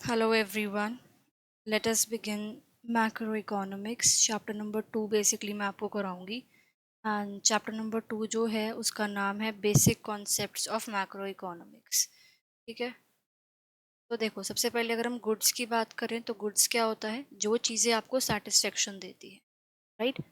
Hello everyone. Let us begin macroeconomics. Chapter number 2 basically मैं आपको कराऊंगी and chapter number 2 जो है उसका नाम है basic concepts of macro economics. ठीक है, तो देखो सबसे पहले अगर हम गुड्स की बात करें तो गुड्स क्या होता है, जो चीज़ें आपको सेटिस्फेक्शन देती है, राइट।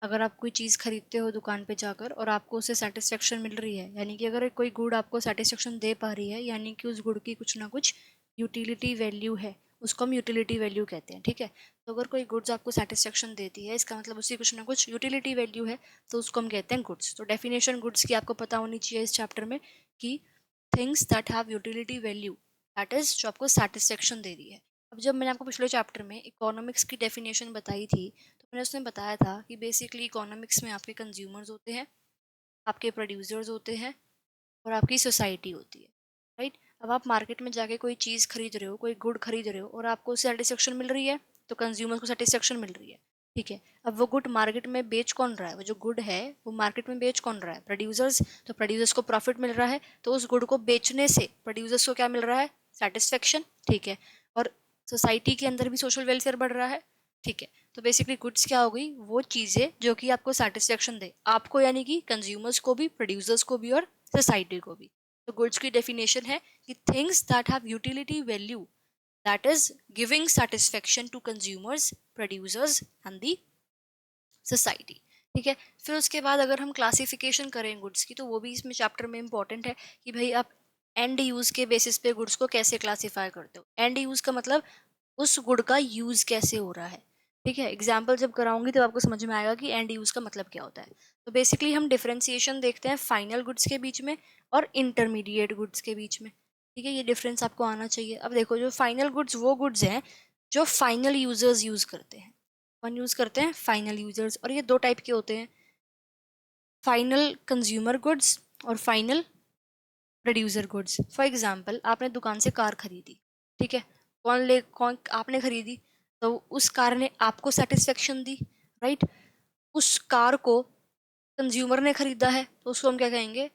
अगर आप कोई चीज़ खरीदते हो दुकान पे जाकर और आपको उससे सेटिस्फेक्शन मिल रही है, यानी कि अगर कोई गुड आपको सेटिस्फेक्शन दे पा रही है, यानी कि उस गुड की कुछ ना कुछ यूटिलिटी वैल्यू है, उसको हम यूटिलिटी वैल्यू कहते हैं। ठीक है, तो अगर कोई गुड्स आपको सेटिस्फेक्शन देती है, इसका मतलब उसकी कुछ ना कुछ यूटिलिटी वैल्यू है, तो उसको हम कहते हैं गुड्स। तो डेफिनेशन गुड्स की आपको पता होनी चाहिए इस चैप्टर में कि things that have utility value, that is जो आपको सेटिस्फेक्शन दे रही है। अब जब मैंने आपको पिछले चैप्टर में इकोनॉमिक्स की डेफिनेशन बताई थी, तो मैंने उसमें बताया था कि बेसिकली इकोनॉमिक्स में आपके कंज्यूमर्स होते हैं, आपके प्रोड्यूसर्स होते हैं और आपकी सोसाइटी होती है, राइट। अब आप मार्केट में जाके कोई चीज़ खरीद रहे हो, कोई गुड खरीद रहे हो और आपको उससे सेटिस्फेक्शन मिल रही है, तो कंज्यूमर्स को सेटिस्फेक्शन मिल रही है। ठीक है, अब वो गुड मार्केट में बेच कौन रहा है, वो जो गुड है वो मार्केट में बेच कौन रहा है, प्रोड्यूसर्स। तो प्रोड्यूसर्स को प्रॉफिट मिल रहा है, तो उस गुड को बेचने से प्रोड्यूसर्स को क्या मिल रहा है, सेटिस्फेक्शन। ठीक है, और सोसाइटी के अंदर भी सोशल वेलफेयर बढ़ रहा है। ठीक है, तो बेसिकली गुड्स क्या हो गई, वो चीज़ें जो कि आपको सेटिस्फेक्शन दे, आपको यानी कि कंज्यूमर्स को भी, प्रोड्यूसर्स को भी और सोसाइटी को भी। तो गुड्स की डेफिनेशन है कि things that have utility value, that is giving satisfaction to consumers, producers and the society. ठीक है, फिर उसके बाद अगर हम क्लासिफिकेशन करें गुड्स की, तो वो भी इसमें चैप्टर में इंपॉर्टेंट है कि भाई आप एंड यूज के बेसिस पे गुड्स को कैसे क्लासीफाई करते हो। एंड यूज का मतलब उस गुड का यूज कैसे हो रहा है। ठीक है, एग्जाम्पल जब कराऊंगी तो आपको समझ में आएगा कि एंड यूज का मतलब क्या होता है। तो बेसिकली हम डिफरेंशिएशन देखते हैं फाइनल गुड्स के बीच में और इंटरमीडिएट गुड्स के बीच में। ठीक है, ये डिफरेंस आपको आना चाहिए। अब देखो, जो फाइनल गुड्स वो गुड्स हैं जो फाइनल यूजर्स यूज करते हैं। कौन यूज करते हैं, फाइनल यूजर्स। और ये दो टाइप के होते हैं, फाइनल कंज्यूमर गुड्स और final producer goods. For example, आपने दुकान से कार खरीदी, ठीक है, कौन आपने खरीदी, तो उस कार ने आपको सेटिस्फेक्शन दी, राइट। उस कार को कंज्यूमर ने खरीदा है, तो उसको हम क्या कहेंगे,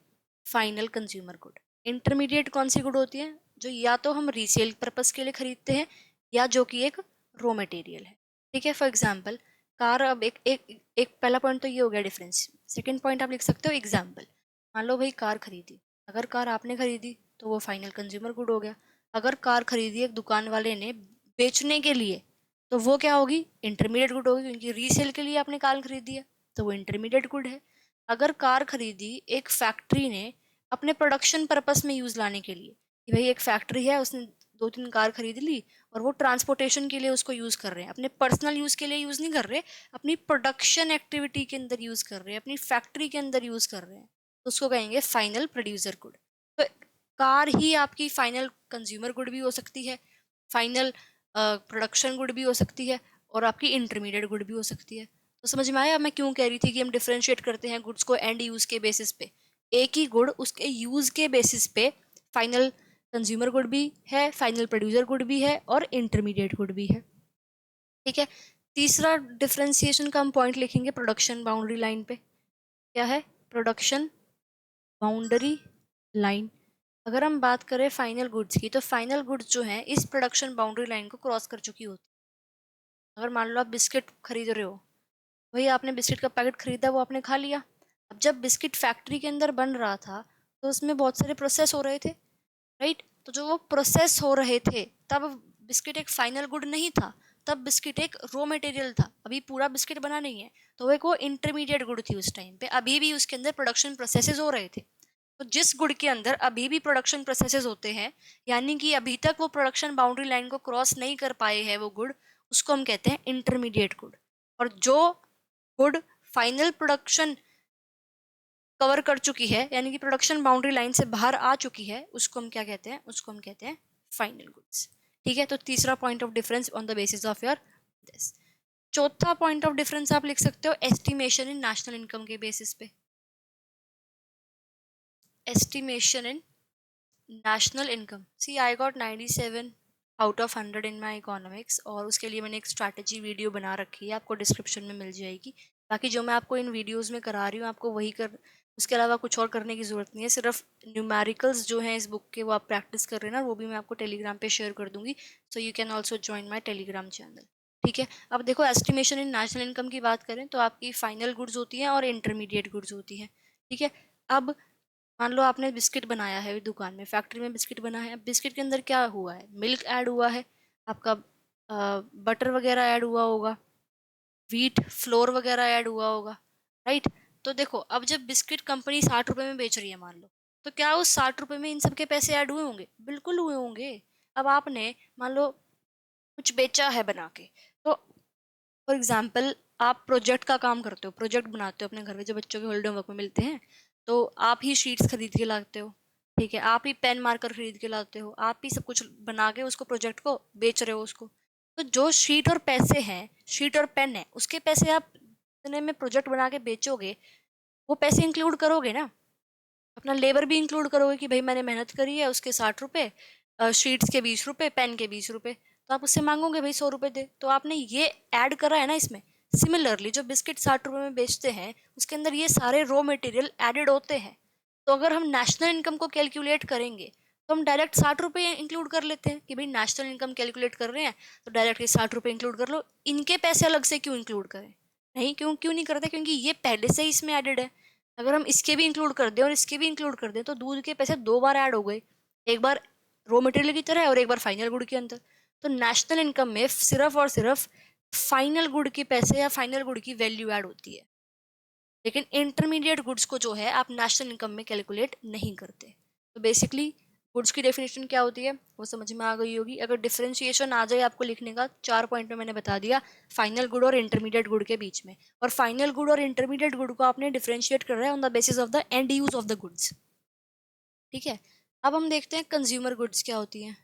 फाइनल कंज्यूमर गुड। इंटरमीडिएट कौन सी गुड होती है, जो या तो हम रीसेल पर्पस के लिए खरीदते हैं या जो कि एक रॉ मटेरियल है। ठीक है, फॉर एग्जाम्पल कार, अब एक एक एक पहला पॉइंट तो ये हो गया डिफरेंस। सेकंड पॉइंट आप लिख सकते हो एग्जाम्पल। मान लो भाई कार खरीदी, अगर कार आपने खरीदी तो वो फाइनल कंज्यूमर गुड हो गया। अगर कार खरीदी एक दुकान वाले ने बेचने के लिए, तो वो क्या होगी, इंटरमीडिएट गुड होगी, क्योंकि रीसेल के लिए आपने कार खरीदी है, तो वो इंटरमीडिएट गुड है। अगर कार खरीदी एक फैक्ट्री ने अपने प्रोडक्शन पर्पस में यूज लाने के लिए, कि भाई एक फैक्ट्री है, उसने दो तीन कार खरीद ली और वो ट्रांसपोर्टेशन के लिए उसको यूज कर रहे हैं, अपने पर्सनल यूज के लिए यूज नहीं कर रहे, अपनी प्रोडक्शन एक्टिविटी के अंदर यूज कर रहे हैं, अपनी फैक्ट्री के अंदर यूज कर रहे हैं, तो उसको कहेंगे फाइनल प्रोड्यूसर गुड। तो कार ही आपकी फाइनल कंज्यूमर गुड भी हो सकती है, फाइनल प्रोडक्शन गुड भी हो सकती है और आपकी इंटरमीडिएट गुड भी हो सकती है। तो समझ में आया मैं क्यों कह रही थी कि हम डिफरेंशिएट करते हैं गुड्स को एंड यूज के बेसिस पे। एक ही गुड उसके यूज के बेसिस पे फाइनल कंज्यूमर गुड भी है, फाइनल प्रोड्यूसर गुड भी है और इंटरमीडिएट गुड भी है। ठीक है, तीसरा डिफरेंशिएशन का हम पॉइंट लिखेंगे प्रोडक्शन बाउंड्री लाइन पे। क्या है, प्रोडक्शन बाउंड्री लाइन। अगर हम बात करें फाइनल गुड्स की, तो फाइनल गुड्स जो है इस प्रोडक्शन बाउंड्री लाइन को क्रॉस कर चुकी होती है। अगर मान लो आप बिस्किट खरीद रहे हो, वही आपने बिस्किट का पैकेट खरीदा, वो आपने खा लिया। अब जब बिस्किट फैक्ट्री के अंदर बन रहा था, तो उसमें बहुत सारे प्रोसेस हो रहे थे, राइट। तो जो वो प्रोसेस हो रहे थे, तब बिस्किट एक फाइनल गुड नहीं था, तब बिस्किट एक रॉ मटेरियल था, अभी पूरा बिस्किट बना नहीं है, तो वो एक वो इंटरमीडिएट गुड थी उस टाइम पे, अभी भी उसके अंदर प्रोडक्शन प्रोसेसेस हो रहे थे। तो जिस गुड के अंदर अभी भी प्रोडक्शन प्रोसेसेस होते हैं, यानी कि अभी तक वो प्रोडक्शन बाउंड्री लाइन को क्रॉस नहीं कर पाए हैं वो गुड, उसको हम कहते हैं इंटरमीडिएट गुड। और जो गुड फाइनल प्रोडक्शन कवर कर चुकी है, यानी कि प्रोडक्शन बाउंड्री लाइन से बाहर आ चुकी है, उसको हम क्या कहते हैं, उसको हम कहते हैं फाइनल गुड्स। ठीक है, तो तीसरा point of difference on the basis of your this. चौथा पॉइंट ऑफ डिफरेंस आप लिख सकते हो एस्टिमेशन इन नेशनल इनकम के बेसिस पे। Estimation in national income, see I got 97 out of 100 in my economics, और उसके लिए मैंने एक स्ट्रैटेजी वीडियो बना रखी है, आपको डिस्क्रिप्शन में मिल जाएगी। बाकी जो मैं आपको इन वीडियोस में करा रही हूँ, आपको वही कर उसके अलावा कुछ और करने की ज़रूरत नहीं है, सिर्फ न्यूमेरिकल्स जो हैं इस बुक के वो आप प्रैक्टिस कर रहे हैं ना, वो भी मैं आपको टेलीग्राम पे शेयर कर दूंगी, so you can also join my Telegram channel. ठीक है, अब देखो एस्टिमेशन इन नेशनल इनकम की बात करें तो आपकी फाइनल गुड्स होती हैं और इंटरमीडिएट गुड्स होती हैं। ठीक है, अब मान लो आपने बिस्किट बनाया है दुकान में, फैक्ट्री में बिस्किट बना है, अब बिस्किट के अंदर क्या हुआ है, मिल्क ऐड हुआ है, आपका बटर वगैरह ऐड हुआ होगा, व्हीट फ्लोर वगैरह ऐड हुआ होगा, राइट। तो देखो अब जब बिस्किट कंपनी 60 रुपए में बेच रही है मान लो, तो क्या उस 60 रुपए में इन सब के पैसे ऐड हुए होंगे? बिल्कुल हुए होंगे। अब आपने मान लो कुछ बेचा है बना के, तो फॉर एग्जाम्पल आप प्रोजेक्ट का काम करते हो, प्रोजेक्ट बनाते हो अपने घर में, जो बच्चों के होलीडे होमवर्क में मिलते हैं, तो आप ही शीट्स खरीद के लाते हो, ठीक है, आप ही पेन मार्कर खरीद के लाते हो, आप ही सब कुछ बना के उसको प्रोजेक्ट को बेच रहे हो उसको। तो जो शीट और पैसे हैं, शीट और पेन है, उसके पैसे आप इतने में प्रोजेक्ट बना के बेचोगे, वो पैसे इंक्लूड करोगे ना, अपना लेबर भी इंक्लूड करोगे कि भाई मैंने मेहनत करी है, उसके 60 रुपए, शीट्स के 20 रुपए, पेन के 20 रुपए, तो आप उससे मांगोगे भाई 100 रुपए दे, तो आपने ये ऐड करा है ना इसमें। सिमिलरली जो बिस्किट 60 रुपए में बेचते हैं, उसके अंदर ये सारे रॉ मटेरियल एडेड होते हैं। तो अगर हम नेशनल इनकम को कैलकुलेट करेंगे, तो हम डायरेक्ट 60 रुपए इंक्लूड कर लेते हैं कि भाई नेशनल इनकम कैलकुलेट कर रहे हैं, तो डायरेक्ट 60 रुपए इंक्लूड कर लो, इनके पैसे अलग से क्यों इंक्लूड करें? नहीं, क्यों क्यों नहीं करते? क्योंकि ये पहले से ही इसमें एडेड है। अगर हम इसके भी इंक्लूड कर दें और इसके भी इंक्लूड कर दें, तो दूध के पैसे 2 बार ऐड हो गए, एक बार रॉ मटेरियल की तरह और एक बार फाइनल गुड के अंदर। तो नेशनल इनकम में सिर्फ और सिर्फ फाइनल गुड के पैसे या फाइनल गुड की वैल्यू ऐड होती है, लेकिन इंटरमीडिएट गुड्स को जो है आप नेशनल इनकम में कैलकुलेट नहीं करते। तो बेसिकली गुड्स की डेफिनेशन क्या होती है वो समझ में आ गई होगी। अगर डिफरेंशिएशन आ जाए आपको लिखने का, 4 पॉइंट में मैंने बता दिया फाइनल गुड और इंटरमीडिएट गुड के बीच में, और फाइनल गुड और इंटरमीडिएट गुड को आपने डिफरेंशिएट कर रहा है on the basis of the end use of the goods. ठीक है, अब हम देखते हैं कंज्यूमर गुड्स क्या होती हैं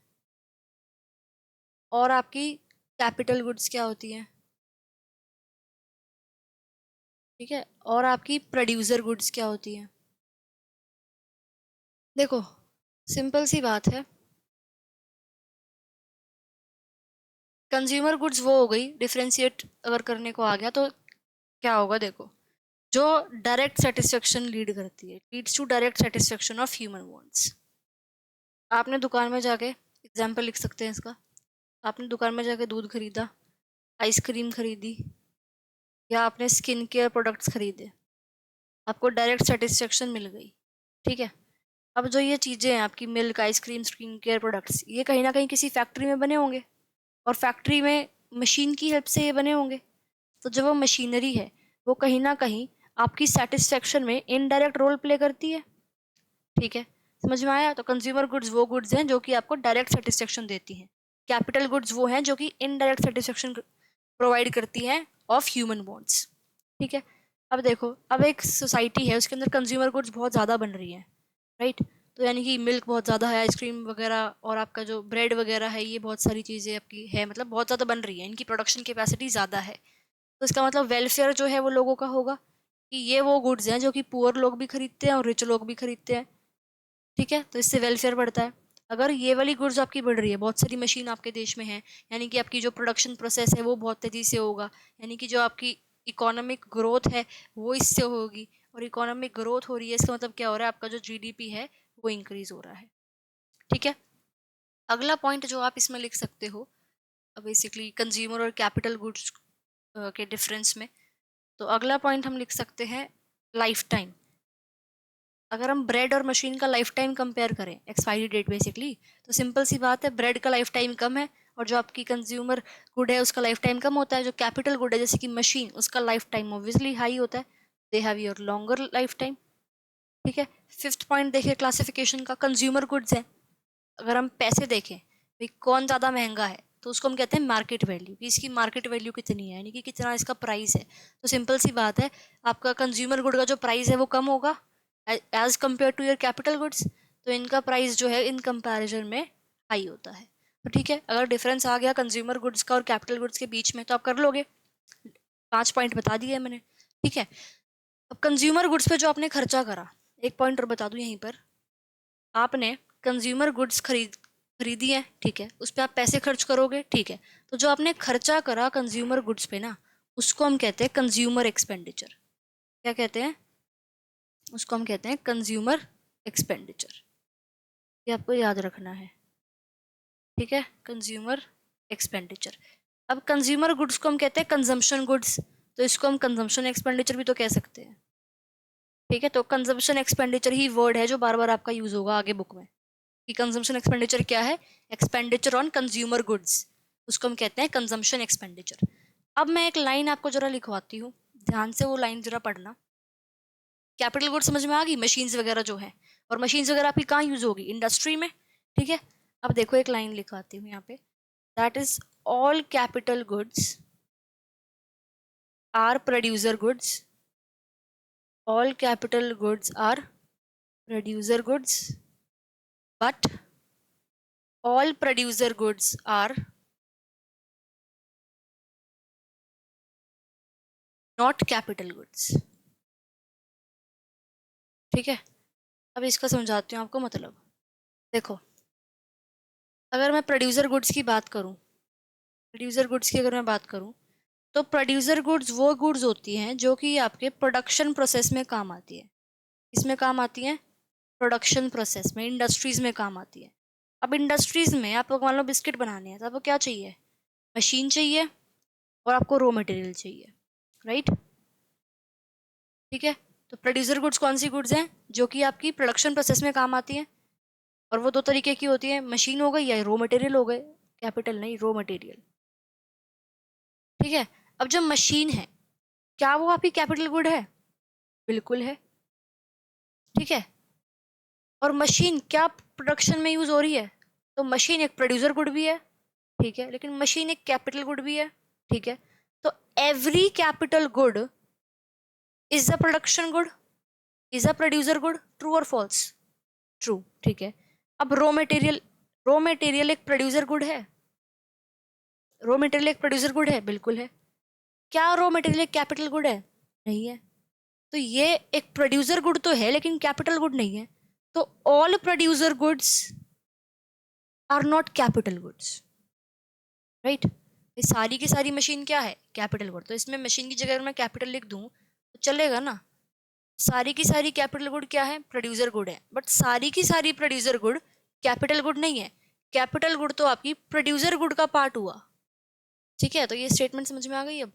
और आपकी कैपिटल गुड्स क्या होती हैं। ठीक है, और आपकी प्रोड्यूसर गुड्स क्या होती हैं। देखो सिंपल सी बात है, कंज्यूमर गुड्स वो हो गई, डिफरेंशिएट अगर करने को आ गया तो क्या होगा, देखो जो डायरेक्ट सेटिस्फेक्शन लीड करती है, leads to direct satisfaction of human wants. आपने दुकान में जाके, एग्जाम्पल लिख सकते हैं इसका, आपने दुकान में जाके दूध खरीदा, आइसक्रीम खरीदी, या आपने स्किन केयर प्रोडक्ट्स खरीदे, आपको डायरेक्ट सेटिस्फेक्शन मिल गई। ठीक है, अब जो ये चीज़ें हैं आपकी milk, ice cream, skin care products, ये कहीं ना कहीं किसी फैक्ट्री में बने होंगे, और फैक्ट्री में मशीन की हेल्प से ये बने होंगे। तो जो वो मशीनरी है वो कहीं ना कहीं आपकी सेटिस्फेक्शन में इनडायरेक्ट रोल प्ले करती है। ठीक है, समझ में आया। तो कंज्यूमर गुड्स वो गुड्स हैं जो कि आपको डायरेक्ट सेटिस्फेक्शन देती हैं, कैपिटल गुड्स वो हैं जो कि इनडायरेक्ट सेटिस्फेक्शन प्रोवाइड करती हैं ऑफ ह्यूमन वांट्स। ठीक है, अब देखो अब एक सोसाइटी है उसके अंदर कंज्यूमर गुड्स बहुत ज़्यादा बन रही हैं, राइट। तो यानी कि मिल्क बहुत ज़्यादा है, आइसक्रीम वगैरह और आपका जो ब्रेड वगैरह है, ये बहुत सारी चीज़ें आपकी है, मतलब बहुत ज़्यादा बन रही है, इनकी प्रोडक्शन कैपेसिटी ज़्यादा है। तो इसका मतलब वेलफेयर जो है वो लोगों का होगा कि ये वो गुड्स हैं जो कि पुअर लोग भी खरीदते हैं और रिच लोग भी खरीदते हैं। ठीक है, तो इससे वेलफेयर बढ़ता है। अगर ये वाली गुड्स आपकी बढ़ रही है, बहुत सारी मशीन आपके देश में है, यानी कि आपकी जो प्रोडक्शन प्रोसेस है वो बहुत तेज़ी से होगा, यानी कि जो आपकी इकोनॉमिक ग्रोथ है वो इससे होगी, और इकोनॉमिक ग्रोथ हो रही है इसका मतलब क्या हो रहा है, आपका जो जीडीपी है वो इंक्रीज हो रहा है। ठीक है, अगला पॉइंट जो आप इसमें लिख सकते हो बेसिकली कंज्यूमर और कैपिटल गुड्स के डिफरेंस में, तो अगला पॉइंट हम लिख सकते हैं लाइफ टाइम। अगर हम ब्रेड और मशीन का लाइफ टाइम कंपेयर करें, एक्सपायरी डेट बेसिकली, तो सिंपल सी बात है, ब्रेड का लाइफ टाइम कम है, और जो आपकी कंज्यूमर गुड है उसका लाइफ टाइम कम होता है। जो कैपिटल गुड है जैसे कि मशीन, उसका लाइफ टाइम ऑब्वियसली हाई होता है, they have your longer life time. ठीक है, फिफ्थ पॉइंट देखिए क्लासिफिकेशन का, कंज्यूमर गुड्स है, अगर हम पैसे देखें भाई कौन ज़्यादा महंगा है, तो उसको हम कहते हैं मार्केट वैल्यू, कि इसकी मार्केट वैल्यू कितनी है, यानी कि कितना इसका प्राइस है। तो सिंपल सी बात है, आपका कंज्यूमर गुड का जो प्राइस है वो कम होगा as compare to your capital goods, तो इनका प्राइस जो है इन कंपैरिजन में हाई होता है। तो ठीक है, अगर डिफरेंस आ गया कंज्यूमर गुड्स का और कैपिटल गुड्स के बीच में तो आप कर लोगे, 5 पॉइंट बता दिए मैंने। ठीक है, अब कंज्यूमर गुड्स पे जो आपने खर्चा करा, एक पॉइंट और बता दूं यहीं पर, आपने कंज्यूमर गुड्स खरीदी है, ठीक है, उस पर आप पैसे खर्च करोगे, ठीक है, तो जो आपने खर्चा करा कंज्यूमर गुड्स पे ना, उसको हम कहते हैं कंज्यूमर एक्सपेंडिचर। क्या कहते हैं? उसको हम कहते हैं कंज्यूमर एक्सपेंडिचर। ये आपको याद रखना है, ठीक है, कंज्यूमर एक्सपेंडिचर। अब कंज्यूमर गुड्स को हम कहते हैं कंजम्पशन गुड्स, तो इसको हम कंजम्पशन एक्सपेंडिचर भी तो कह सकते हैं, ठीक है। तो कंजम्पशन एक्सपेंडिचर ही वर्ड है जो बार बार आपका यूज होगा आगे बुक में, कि कंजम्पशन एक्सपेंडिचर क्या है, एक्सपेंडिचर ऑन कंज्यूमर गुड्स, उसको हम कहते हैं कंजम्पशन एक्सपेंडिचर। अब मैं एक लाइन आपको जरा लिखवाती हूँ, ध्यान से वो लाइन जरा पढ़ना। कैपिटल गुड्स समझ में आ गई, मशीन्स वगैरह जो है, और मशीन्स वगैरह आपकी कहाँ यूज होगी, इंडस्ट्री में, ठीक है। अब देखो एक लाइन लिखवाती हूँ यहाँ पे, that is all capital goods are producer goods, all capital goods are producer goods, but all producer goods are not capital goods, ठीक है। अब इसका समझाती हूँ आपको मतलब। देखो, अगर मैं प्रोड्यूसर गुड्स की बात करूँ, प्रोड्यूसर गुड्स की अगर मैं बात करूँ, तो प्रोड्यूसर गुड्स वो गुड्स होती हैं जो कि आपके प्रोडक्शन प्रोसेस में काम आती है। इसमें काम आती हैं, प्रोडक्शन प्रोसेस में, इंडस्ट्रीज में काम आती है। अब इंडस्ट्रीज में आपको मान लो बिस्किट बनाने हैं, तो आपको क्या चाहिए, मशीन चाहिए और आपको रॉ मटेरियल चाहिए, राइट, ठीक है। तो प्रोड्यूसर गुड्स कौन सी गुड्स हैं, जो कि आपकी प्रोडक्शन प्रोसेस में काम आती हैं, और वो दो तरीके की होती है, मशीन हो गई या रॉ मटेरियल हो गए, कैपिटल नहीं, रॉ मटेरियल, ठीक है। अब जब मशीन है, क्या वो आपकी कैपिटल गुड है, बिल्कुल है, ठीक है। और मशीन क्या प्रोडक्शन में यूज हो रही है, तो मशीन एक प्रोड्यूसर गुड भी है, ठीक है, लेकिन मशीन एक कैपिटल गुड भी है, ठीक है। तो every capital good is a production good, is a producer good, true और फॉल्स, ट्रू, ठीक है। अब रॉ मटेरियल एक प्रोड्यूसर गुड है, रॉ मटेरियल एक प्रोड्यूसर गुड है, बिल्कुल है। क्या रॉ मटेरियल एक कैपिटल गुड है, नहीं है। तो ये एक प्रोड्यूसर गुड तो है लेकिन कैपिटल गुड नहीं है। तो all producer goods are not capital goods, right. सारी की सारी मशीन क्या है, कैपिटल गुड, तो इसमें मशीन की जगह अगर मैं कैपिटल लिख दूं तो चलेगा ना। सारी की सारी कैपिटल गुड क्या है, प्रोड्यूसर गुड है, बट सारी की सारी प्रोड्यूसर गुड कैपिटल गुड नहीं है। कैपिटल गुड तो आपकी प्रोड्यूसर गुड का पार्ट हुआ, ठीक है। तो ये स्टेटमेंट समझ में आ गई अब,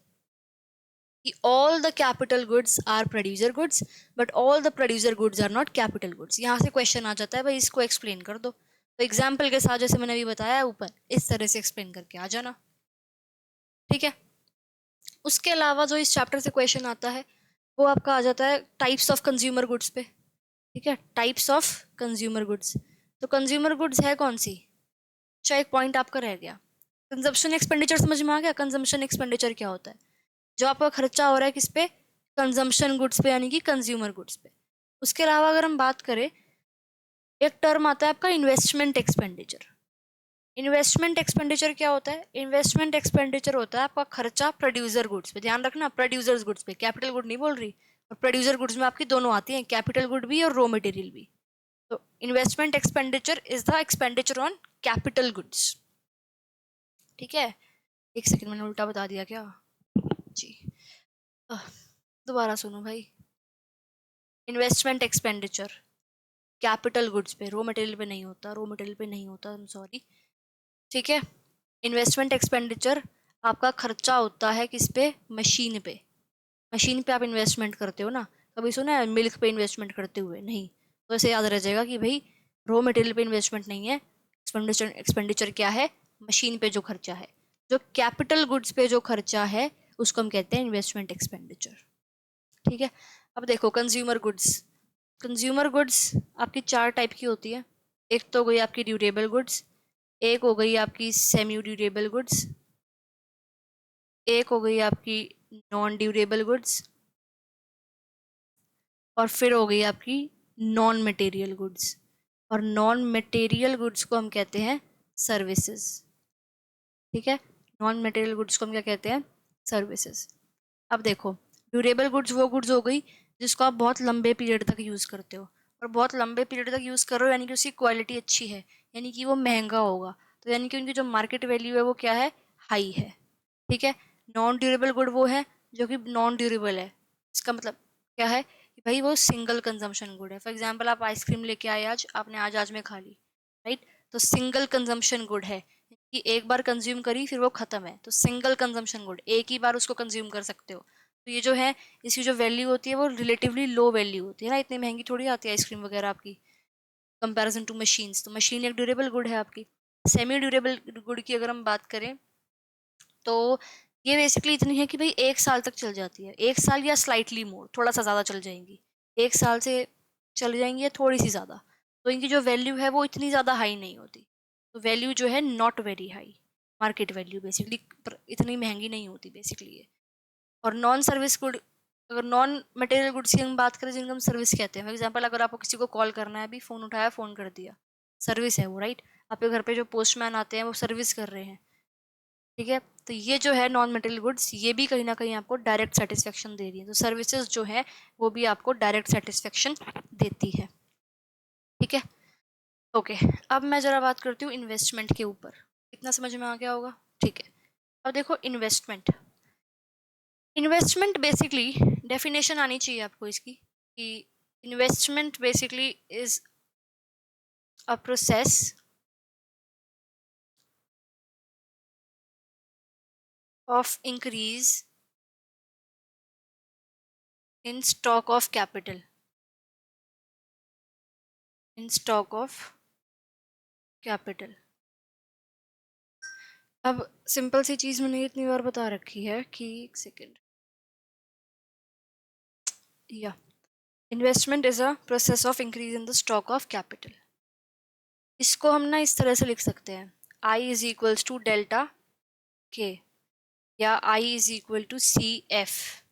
कि all the capital goods are producer goods but all the producer goods are not capital goods. यहाँ से क्वेश्चन आ जाता है, भाई इसको एक्सप्लेन कर दो, तो एग्जाम्पल के साथ जैसे मैंने अभी बताया ऊपर, इस तरह से एक्सप्लेन करके आ जाना, ठीक है। उसके अलावा जो इस चैप्टर से क्वेश्चन आता है वो आपका आ जाता है टाइप्स ऑफ कंज्यूमर गुड्स पे, ठीक है, टाइप्स ऑफ कंज्यूमर गुड्स। तो कंज्यूमर गुड्स है कौन सी, अच्छा एक पॉइंट आपका रह गया, कंजम्पशन एक्सपेंडिचर समझ में आ गया। कंजम्पशन एक्सपेंडिचर क्या होता है, जो आपका खर्चा हो रहा है किस पे, कंजम्पशन गुड्स पे, यानी कि कंज्यूमर गुड्स पे। उसके अलावा अगर हम बात करें, एक टर्म आता है आपका इन्वेस्टमेंट एक्सपेंडिचर। इन्वेस्टमेंट एक्सपेंडिचर क्या होता है, इन्वेस्टमेंट एक्सपेंडिचर होता है आपका खर्चा प्रोड्यूसर गुड्स पे, ध्यान रखना प्रोड्यूसर्स गुड्स पे, कैपिटल गुड नहीं बोल रही। और प्रोड्यूसर गुड्स में आपकी दोनों आती हैं, कैपिटल गुड भी और रॉ मटेरियल भी। तो investment expenditure is the expenditure on capital goods, ठीक है। एक सेकंड, मैंने उल्टा बता दिया क्या जी, दोबारा सुनो भाई। इन्वेस्टमेंट एक्सपेंडिचर कैपिटल गुड्स पे, रॉ मटेरियल पे नहीं होता, रॉ मटेरियल पे नहीं होता, आई एम सॉरी, ठीक है। इन्वेस्टमेंट एक्सपेंडिचर आपका खर्चा होता है किस पे, मशीन पे। मशीन पे आप इन्वेस्टमेंट करते हो ना, कभी सुना है मिल्क पे इन्वेस्टमेंट करते हुए, नहीं। तो ऐसे याद रह जाएगा कि भाई रॉ मटेरियल पे इन्वेस्टमेंट नहीं है, एक्सपेंडिचर एक्सपेंडिचर क्या है, मशीन पे जो खर्चा है। जो कैपिटल गुड्स पे जो खर्चा है उसको हम कहते हैं इन्वेस्टमेंट एक्सपेंडिचर, ठीक है। अब देखो कंज्यूमर गुड्स, कंज्यूमर गुड्स आपकी चार टाइप की होती है। एक तो गई आपकी ड्यूरेबल गुड्स, एक हो गई आपकी सेमी ड्यूरेबल गुड्स, एक हो गई आपकी नॉन ड्यूरेबल गुड्स, और फिर हो गई आपकी नॉन मटेरियल गुड्स। और नॉन मटेरियल गुड्स को हम कहते हैं सर्विसेज, ठीक है। नॉन मटेरियल गुड्स को हम क्या कहते हैं, सर्विसेज। अब देखो, ड्यूरेबल गुड्स वो गुड्स हो गई जिसको आप बहुत लंबे पीरियड तक यूज़ करते हो, और बहुत लंबे पीरियड तक यूज़ कर रहे हो यानी कि उसकी क्वालिटी अच्छी है, यानी कि वो महंगा होगा, तो यानी कि उनकी जो मार्केट वैल्यू है वो क्या है, हाई है, ठीक है। नॉन ड्यूरेबल गुड वो है जो कि नॉन ड्यूरेबल है, इसका मतलब क्या है कि भाई वो सिंगल कंजम्पशन गुड है। फॉर एग्जांपल आप आइसक्रीम लेके आए आज, आपने आज में खा ली, राइट? तो सिंगल कंजम्पशन गुड है कि एक बार कंज्यूम करी फिर वो खत्म है, तो सिंगल कंजम्पशन गुड, एक ही बार उसको कंज्यूम कर सकते हो। तो ये जो है, इसकी जो वैल्यू होती है वो रिलेटिवली लो वैल्यू होती है ना, इतनी महंगी थोड़ी आती है आइसक्रीम वगैरह आपकी कंपैरिजन टू मशीन्स। तो मशीन एक ड्यूरेबल गुड है आपकी। सेमी ड्यूरेबल गुड की अगर हम बात करें तो ये बेसिकली इतनी है कि भाई 1 साल तक चल जाती है, 1 साल या स्लाइटली मोर, थोड़ा सा ज़्यादा चल जाएंगी, 1 साल से चल जाएंगी या थोड़ी सी ज़्यादा। तो इनकी जो वैल्यू है वो इतनी ज़्यादा हाई नहीं होती। तो वैल्यू जो है not very high, market value basically इतनी महंगी नहीं होती बेसिकली ये। और नॉन सर्विस गुड, अगर नॉन मटेरियल गुड्स की हम बात करें जिनको हम सर्विस कहते हैं, फॉर एग्जाम्पल अगर आपको किसी को कॉल करना है, अभी फ़ोन उठाया, फ़ोन कर दिया, सर्विस है वो, राइट? आपके घर पे जो पोस्टमैन आते हैं वो सर्विस कर रहे हैं, ठीक है? तो ये जो है नॉन मटेरियल गुड्स, ये भी कहीं ना कहीं आपको डायरेक्ट सेटिस्फेक्शन दे रही है। तो सर्विसेज जो है वो भी आपको डायरेक्ट सेटिस्फेक्शन देती है, ठीक है? ओके, अब मैं जरा बात करती हूँ इन्वेस्टमेंट के ऊपर। इतना समझ में आ गया होगा, ठीक है? अब देखो इन्वेस्टमेंट, इन्वेस्टमेंट बेसिकली डेफिनेशन आनी चाहिए आपको इसकी कि investment basically is a process of increase in stock of capital, in stock of capital. अब सिंपल सी चीज मैंने इतनी बार बता रखी है कि एक सेकेंड, या investment is a process of increase in the stock of capital. इसको हम ना इस तरह से लिख सकते हैं, I is equals to delta K, या I is equal to C F.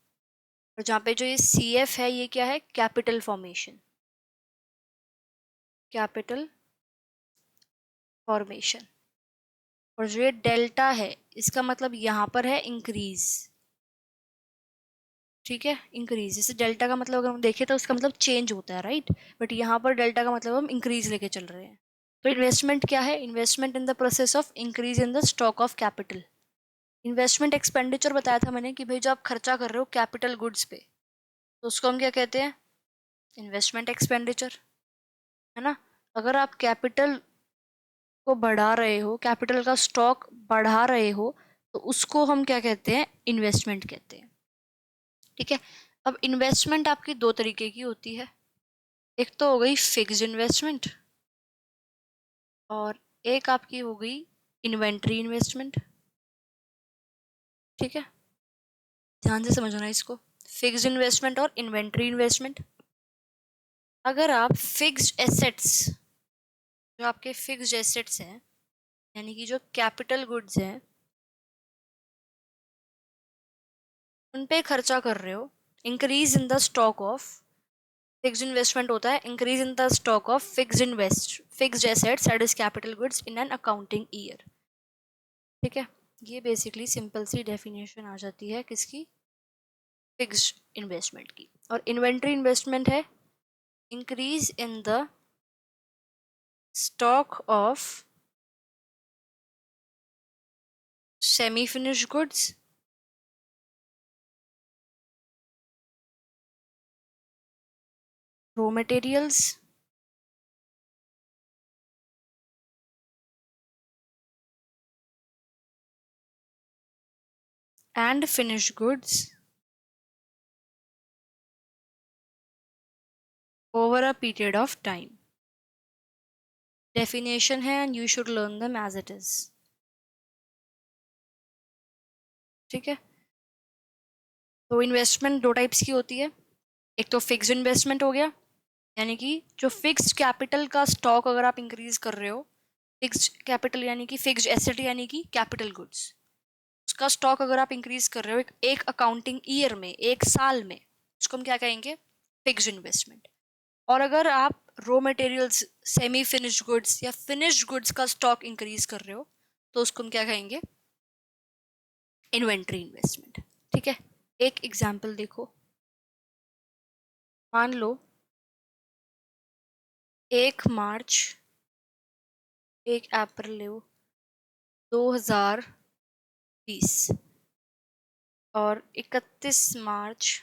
और जहाँ पे जो ये सी एफ है ये क्या है, कैपिटल फॉर्मेशन, कैपिटल फॉर्मेशन। और जो ये डेल्टा है इसका मतलब यहाँ पर है इंक्रीज, ठीक है? इंक्रीज, जैसे डेल्टा का मतलब अगर हम देखें तो उसका मतलब चेंज होता है, राइट? बट यहाँ पर डेल्टा का मतलब हम इंक्रीज लेके चल रहे हैं। तो इन्वेस्टमेंट क्या है, investment in the process of increase in the stock of capital. Investment expenditure बताया था मैंने कि भाई जो आप खर्चा कर रहे हो कैपिटल गुड्स पे, तो उसको हम क्या कहते हैं, इन्वेस्टमेंट एक्सपेंडिचर, है ना? अगर आप कैपिटल को बढ़ा रहे हो, कैपिटल का स्टॉक बढ़ा रहे हो, तो उसको हम क्या कहते हैं, इन्वेस्टमेंट कहते हैं, ठीक है? अब इन्वेस्टमेंट आपकी दो तरीके की होती है, एक तो हो गई फिक्स्ड इन्वेस्टमेंट, और एक आपकी हो गई इन्वेंट्री इन्वेस्टमेंट, ठीक है? ध्यान से समझना इसको, फिक्स्ड इन्वेस्टमेंट और इन्वेंट्री इन्वेस्टमेंट। अगर आप फिक्स्ड एसेट्स, जो आपके फिक्स्ड एसेट्स हैं, यानी कि जो कैपिटल गुड्स हैं, उन पे खर्चा कर रहे हो, increase in the stock of, fixed investment होता है increase in the stock of fixed assets that is capital goods in an accounting year, ठीक है? ये बेसिकली सिंपल सी डेफिनेशन आ जाती है किसकी, फिक्स्ड इन्वेस्टमेंट की। और इन्वेंट्री इन्वेस्टमेंट है increase in the stock of semi finished goods raw materials and finished goods over a period of time. Definition है and you should learn them as it is, ठीक है? तो investment दो types की होती है, एक तो फिक्स्ड इन्वेस्टमेंट हो गया, यानी कि जो फिक्स्ड कैपिटल का स्टॉक अगर आप इंक्रीज कर रहे हो, फिक्स्ड कैपिटल यानी कि फिक्स्ड एसेट यानी कि कैपिटल गुड्स, उसका स्टॉक अगर आप इंक्रीज कर रहे हो एक अकाउंटिंग ईयर में, एक साल में, उसको हम क्या कहेंगे, फिक्स्ड इन्वेस्टमेंट। और अगर आप raw materials, semi finished goods या फिनिश्ड गुड्स का स्टॉक इंक्रीज कर रहे हो, तो उसको हम क्या कहेंगे, इन्वेंट्री इन्वेस्टमेंट, ठीक है? एक एग्जाम्पल देखो, मान लो 1 मार्च, 1 अप्रैल 2020 और 31 मार्च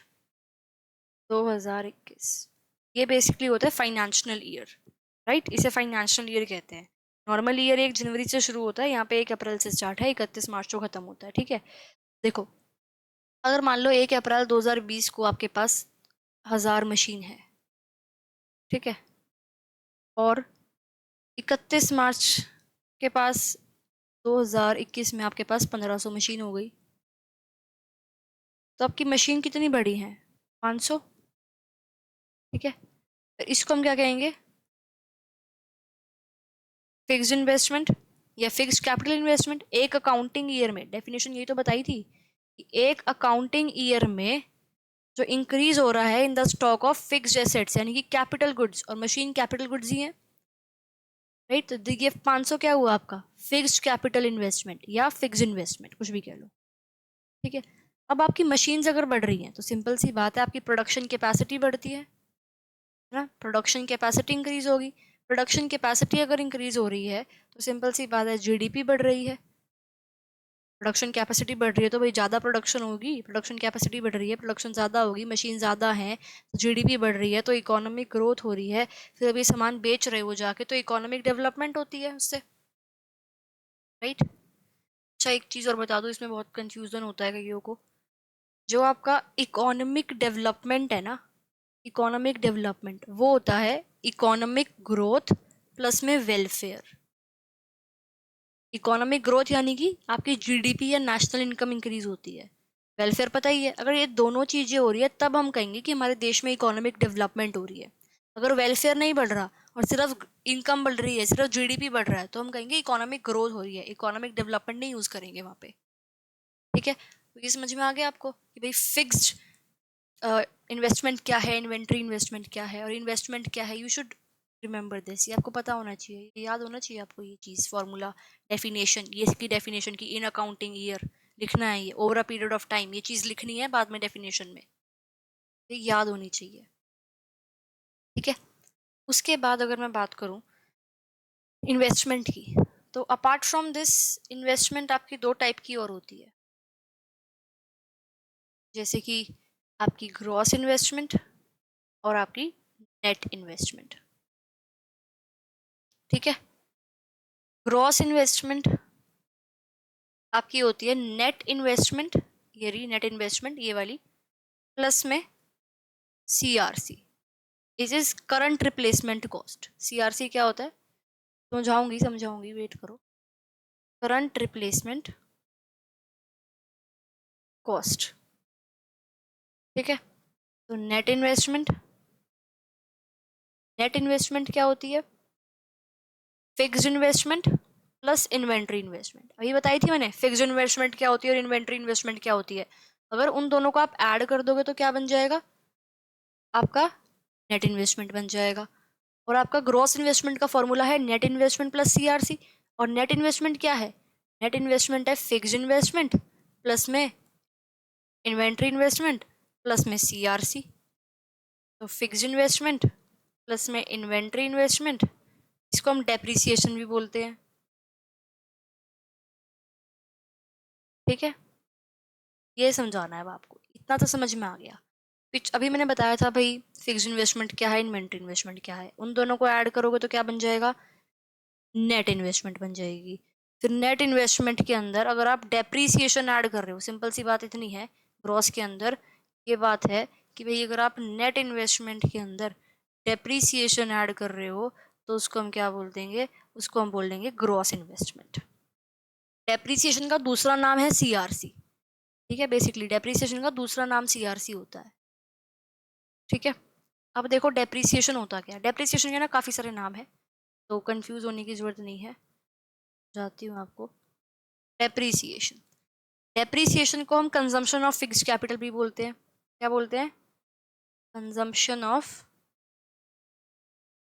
2021 ये बेसिकली होता है फाइनेंशियल ईयर, राइट? इसे फाइनेंशियल ईयर कहते हैं। नॉर्मल ईयर 1 जनवरी से शुरू होता है, यहाँ पे 1 अप्रैल से स्टार्ट है, 31 मार्च को खत्म होता है, ठीक है? देखो, अगर मान लो 1 अप्रैल 2020 को आपके पास 1000 मशीन है, ठीक है, और 31 मार्च के पास 2021 में आपके पास 1500 मशीन हो गई, तो आपकी मशीन कितनी बड़ी है? 500, ठीक है? इसको हम क्या कहेंगे? फिक्स्ड इन्वेस्टमेंट या फिक्स्ड कैपिटल इन्वेस्टमेंट। एक अकाउंटिंग ईयर में, डेफिनेशन यही तो बताई थी कि एक अकाउंटिंग ईयर में जो इंक्रीज हो रहा है इन the stock of fixed assets, यानी कि कैपिटल गुड्स, और मशीन कैपिटल गुड्स ही है, राइट? तो देखिए 500 क्या हुआ आपका? फिक्स्ड कैपिटल इन्वेस्टमेंट या फिक्स्ड इन्वेस्टमेंट, कुछ भी कह लो, ठीक है? अब आपकी मशीन्स अगर बढ़ रही हैं तो सिंपल सी बात है, आपकी प्रोडक्शन कैपेसिटी बढ़ती है ना? प्रोडक्शन कैपेसिटी इंक्रीज होगी। प्रोडक्शन कैपेसिटी अगर इंक्रीज हो रही है तो सिंपल सी बात है, जीडीपी बढ़ रही है। प्रोडक्शन कैपेसिटी बढ़ रही है तो भाई ज़्यादा प्रोडक्शन होगी, प्रोडक्शन कैपेसिटी बढ़ रही है, प्रोडक्शन ज़्यादा होगी, मशीन ज़्यादा है, तो जीडीपी बढ़ रही है, तो इकोनॉमिक ग्रोथ हो रही है, फिर अभी सामान बेच रहे हो जाके, तो इकोनॉमिक डेवलपमेंट होती है उससे, राइट? अच्छा, एक चीज़ और बता दो, इसमें बहुत कंफ्यूजन होता है कईयों को। जो आपका इकोनॉमिक डेवलपमेंट है ना, इकोनॉमिक डेवलपमेंट वो होता है इकोनॉमिक ग्रोथ प्लस में वेलफेयर। इकोनॉमिक ग्रोथ यानी कि आपकी जीडीपी या नेशनल इनकम इंक्रीज होती है। वेलफेयर पता ही है, अगर ये दोनों चीजें हो रही है तब हम कहेंगे कि हमारे देश में इकोनॉमिक डेवलपमेंट हो रही है। अगर वेलफेयर नहीं बढ़ रहा और सिर्फ इनकम बढ़ रही है, सिर्फ जीडीपी बढ़ रहा है, तो हम कहेंगे इकोनॉमिक ग्रोथ हो रही है, इकोनॉमिक डेवलपमेंट नहीं यूज करेंगे वहां पे, ठीक है? तो ये समझ में आ गया आपको कि भाई फिक्स्ड इन्वेस्टमेंट क्या है, इन्वेंट्री इन्वेस्टमेंट क्या है, और इन्वेस्टमेंट क्या है। यू शुड रिमेंबर दिस, ये आपको पता होना चाहिए, ये याद होना चाहिए आपको, ये चीज़ फॉर्मूला, डेफिनेशन, ये इसकी डेफिनेशन की इन अकाउंटिंग ईयर लिखना है, ये over a period of time, ये चीज़ लिखनी है बाद में डेफिनेशन में, ये याद होनी चाहिए, ठीक है? उसके बाद अगर मैं बात करूं इन्वेस्टमेंट की, तो अपार्ट फ्रॉम दिस इन्वेस्टमेंट आपकी दो टाइप की और होती है, जैसे कि आपकी ग्रॉस इन्वेस्टमेंट और आपकी नेट इन्वेस्टमेंट, ठीक है? ग्रॉस इन्वेस्टमेंट आपकी होती है नेट इन्वेस्टमेंट, ये रही नेट इन्वेस्टमेंट, ये वाली, प्लस में CRC, it is current replacement cost. CRC क्या होता है? समझाऊंगी समझाऊंगी, वेट करो। करंट रिप्लेसमेंट कॉस्ट, ठीक है? तो नेट इन्वेस्टमेंट क्या होती है? Fixed investment plus inventory investment. अभी बताई थी मैंने फिक्स्ड इन्वेस्टमेंट क्या होती है और इन्वेंट्री इन्वेस्टमेंट क्या होती है। अगर उन दोनों को आप ऐड कर दोगे तो क्या बन जाएगा? आपका नेट इन्वेस्टमेंट बन जाएगा। और आपका ग्रॉस इन्वेस्टमेंट का फॉर्मूला है नेट इन्वेस्टमेंट प्लस सीआरसी। और नेट इन्वेस्टमेंट क्या है? नेट इन्वेस्टमेंट है फिक्स्ड इन्वेस्टमेंट प्लस में इन्वेंट्री इन्वेस्टमेंट प्लस में सीआरसी। तो फिक्स्ड इन्वेस्टमेंट प्लस में इन्वेंट्री इन्वेस्टमेंट, इसको हम डेप्रिसिएशन भी बोलते हैं, ठीक है? ये समझाना है अब आपको, इतना तो समझ में आ गया। पिच अभी मैंने बताया था भाई फिक्स्ड इन्वेस्टमेंट क्या है, इन्वेंट्री इन्वेस्टमेंट क्या है, उन दोनों को ऐड करोगे तो क्या बन जाएगा? नेट इन्वेस्टमेंट बन जाएगी। फिर नेट इन्वेस्टमेंट के अंदर अगर आप डेप्रीसिएशन ऐड कर रहे हो, सिंपल सी बात इतनी है, ग्रॉस के अंदर ये बात है कि भाई अगर आप नेट इन्वेस्टमेंट के अंदर डेप्रीसिएशन ऐड कर रहे हो तो उसको हम क्या बोल देंगे? उसको हम बोल देंगे ग्रॉस इन्वेस्टमेंट। डेप्रीसिएशन का दूसरा नाम है सीआरसी, ठीक है? बेसिकली डेप्रीसिएशन का दूसरा नाम सीआरसी होता है, ठीक है? अब देखो डेप्रीसिएशन होता क्या है। डेप्रीसिएशन के ना काफ़ी सारे नाम है, तो कंफ्यूज होने की जरूरत नहीं है, जाती हूँ आपको। डेप्रीसिएशन, डेप्रीसिएशन को हम कंजम्पशन ऑफ फिक्स्ड कैपिटल भी बोलते हैं। क्या बोलते हैं? Consumption of